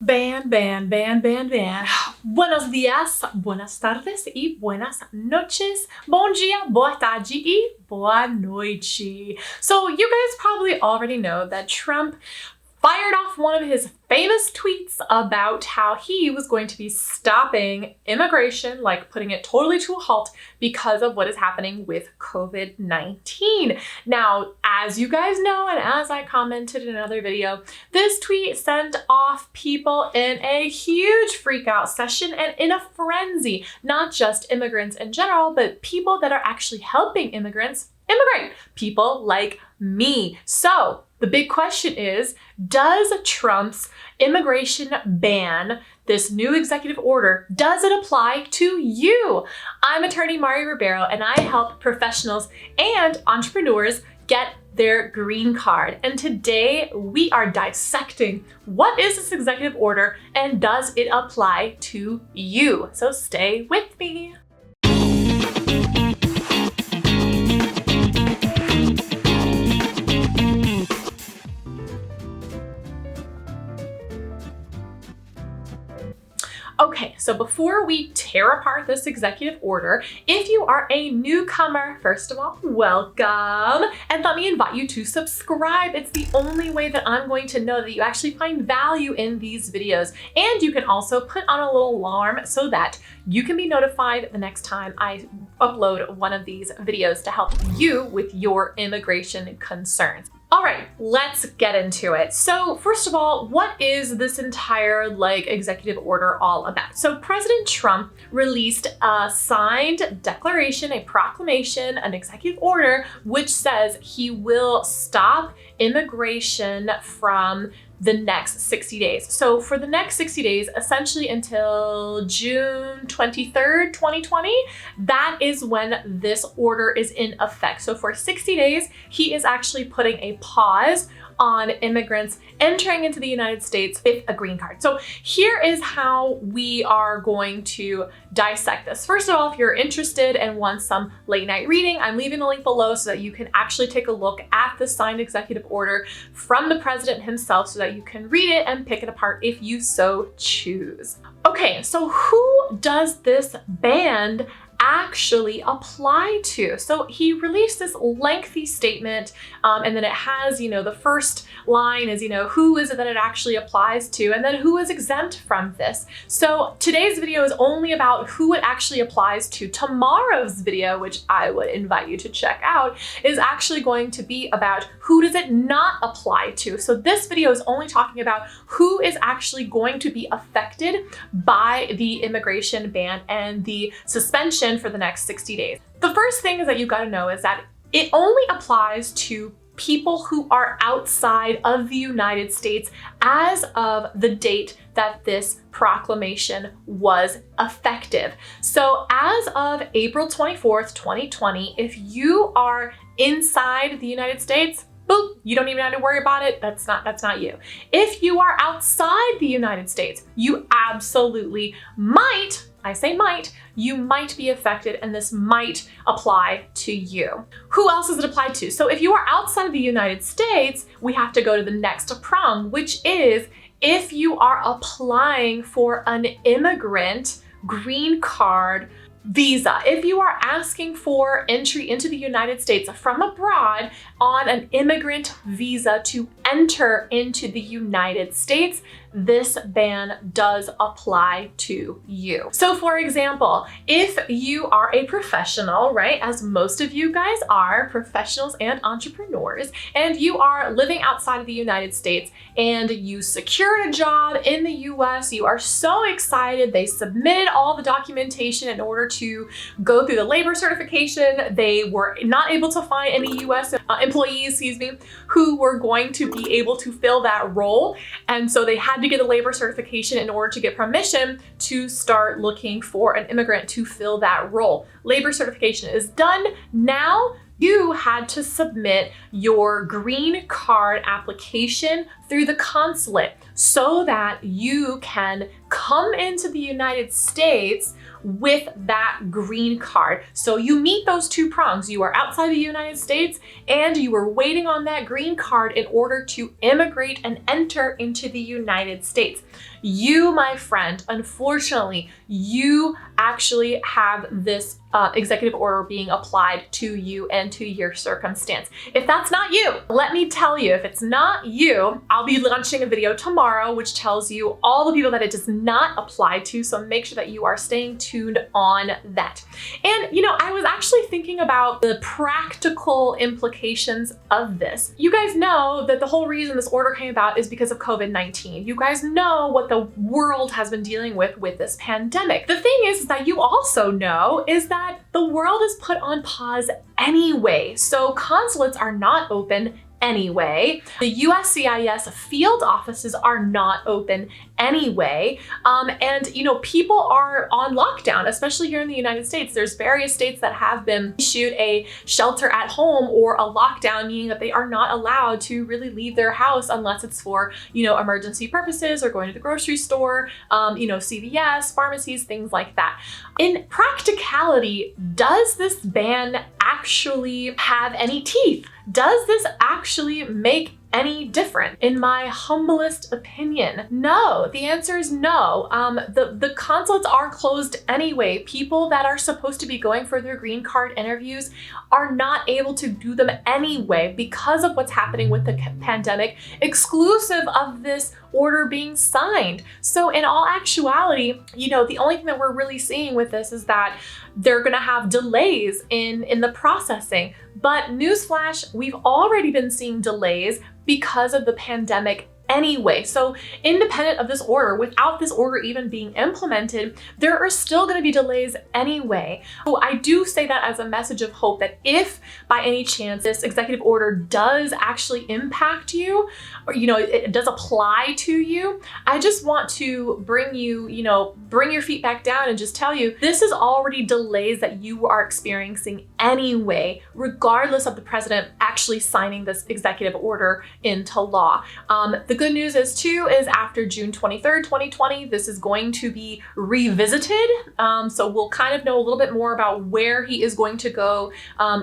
Ban. Buenos días, buenas tardes y buenas noches. Bom dia, boa tarde y boa noite. So you guys probably already know that Trump fired off one of his famous tweets about how he was going to be stopping immigration, like putting it totally to a halt because of what is happening with COVID-19. Now, as you guys know, and as I commented in another video, this tweet sent off people in a huge freak out session and in a frenzy, not just immigrants in general, but people that are actually helping immigrants immigrate, people like me. So the big question is, does Trump's immigration ban, this new executive order, does it apply to you? I'm attorney Ribeiro, and I help professionals and entrepreneurs get their green card. And today we are dissecting what is this executive order and does it apply to you? So stay with me. Okay, so before we tear apart this executive order, if you are a newcomer, first of all, welcome. And let me invite you to subscribe. It's the only way that I'm going to know that you actually find value in these videos. And you can also put on a little alarm so that you can be notified the next time I upload one of these videos to help you with your immigration concerns. All right, let's get into it. So first of all, what is this entire executive order all about? So President Trump released a signed declaration, a proclamation, an executive order, which says he will stop immigration from the next 60 days. So for the next 60 days, essentially until June 23rd, 2020, that is when this order is in effect. So for 60 days, he is actually putting a pause on immigrants entering into the United States with a green card. So here is how we are going to dissect this. First of all, if you're interested and want some late night reading, I'm leaving a link below so that you can actually take a look at the signed executive order from the president himself so that you can read it and pick it apart if you so choose. Okay, so who does this ban actually apply to? So he released this lengthy statement and then it has, the first line is, who is it that it actually applies to, and then who is exempt from this. So today's video is only about who it actually applies to. Tomorrow's video, which I would invite you to check out, is actually going to be about who does it not apply to. So this video is only talking about who is actually going to be affected by the immigration ban and the suspension for the next 60 days. The first thing is that you've got to know is that it only applies to people who are outside of the United States as of the date that this proclamation was effective. So as of April 24th, 2020, if you are inside the United States, boop, you don't even have to worry about it. That's not you. If you are outside the United States, you absolutely might, I say might, you might be affected, and this might apply to you. Who else does it apply to? So if you are outside of the United States, we have to go to the next prong, which is if you are applying for an immigrant green card visa. If you are asking for entry into the United States from abroad on an immigrant visa to enter into the United States, this ban does apply to you. So for example, if you are a professional, right, as most of you guys are, professionals and entrepreneurs, and you are living outside of the United States and you secured a job in the US, you are so excited, they submitted all the documentation in order to go through the labor certification. They were not able to find any US employees, who were going to be able to fill that role. And so they had to get a labor certification in order to get permission to start looking for an immigrant to fill that role. Labor certification is done. Now you had to submit your green card application through the consulate so that you can come into the United States with that green card. So you meet those two prongs. You are outside the United States and you are waiting on that green card in order to immigrate and enter into the United States. You, my friend, unfortunately, you actually have this executive order being applied to you and to your circumstance. If that's not you, let me tell you, if it's not you, I'll be launching a video tomorrow which tells you all the people that it does not apply to, so make sure that you are staying tuned on that. And you know, I was actually thinking about the practical implications of this. You guys know that the whole reason this order came about is because of COVID-19. You guys know what the world has been dealing with this pandemic. The thing is that you also know is that the world is put on pause anyway. So consulates are not open anyway. The USCIS field offices are not open anyway. And you know, people are on lockdown, especially here in the United States. There's various states that have been issued a shelter at home or a lockdown, meaning that they are not allowed to really leave their house unless it's for, you know, emergency purposes or going to the grocery store, you know, CVS, pharmacies, things like that. In practicality, does this ban actually have any teeth? Does this actually make any different? In my humblest opinion, no. The answer is no. The consulates are closed anyway. People that are supposed to be going for their green card interviews are not able to do them anyway because of what's happening with the pandemic, exclusive of this order being signed. So in all actuality, you know, the only thing that we're really seeing with this is that they're gonna have delays in the processing. But newsflash, we've already been seeing delays because of the pandemic anyway. So independent of this order, without this order even being implemented, there are still going to be delays anyway. So I do say that as a message of hope that if by any chance this executive order does actually impact you, or you know, it does apply to you, I just want to bring you, you know, bring your feet back down and just tell you this is already delays that you are experiencing anyway, regardless of the president actually signing this executive order into law. The good news is too, is after June 23rd, 2020, this is going to be revisited. So we'll kind of know a little bit more about where he is going to go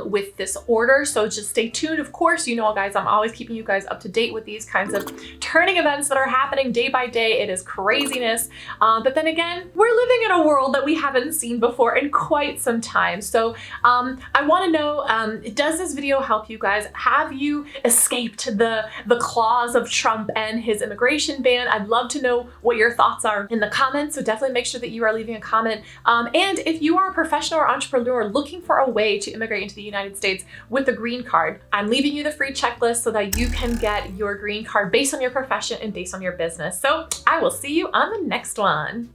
with this order. So just stay tuned. Of course, you know, guys, I'm always keeping you guys up to date with these kinds of turning events that are happening day by day. It is craziness. But then again, we're living in a world that we haven't seen before in quite some time. So I want to know, does this video help you guys? Have you escaped the claws of Trump and his immigration ban? I'd love to know what your thoughts are in the comments. So definitely make sure that you are leaving a comment. And if you are a professional or entrepreneur looking for a way to immigrate into the United States with a green card, I'm leaving you the free checklist so that you can get your green card based on your profession and based on your business. So I will see you on the next one.